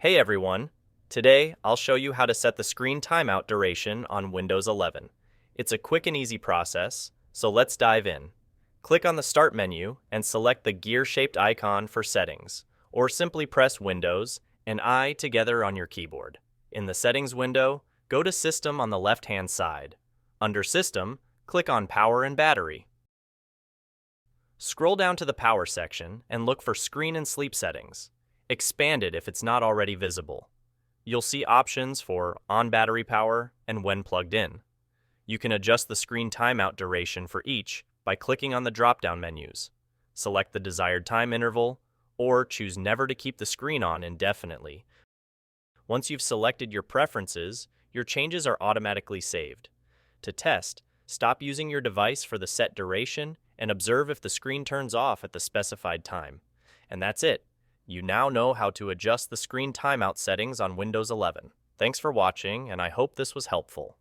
Hey everyone! Today, I'll show you how to set the screen timeout duration on Windows 11. It's a quick and easy process, so let's dive in. Click on the Start menu and select the gear-shaped icon for settings, or simply press Windows and I together on your keyboard. In the Settings window, go to System on the left-hand side. Under System, click on Power and Battery. Scroll down to the Power section and look for Screen and Sleep settings. Expand it if it's not already visible. You'll see options for on battery power and when plugged in. You can adjust the screen timeout duration for each by clicking on the drop-down menus. Select the desired time interval, or choose never to keep the screen on indefinitely. Once you've selected your preferences, your changes are automatically saved. To test, stop using your device for the set duration and observe if the screen turns off at the specified time. And that's it. You now know how to adjust the screen timeout settings on Windows 11. Thanks for watching, and I hope this was helpful.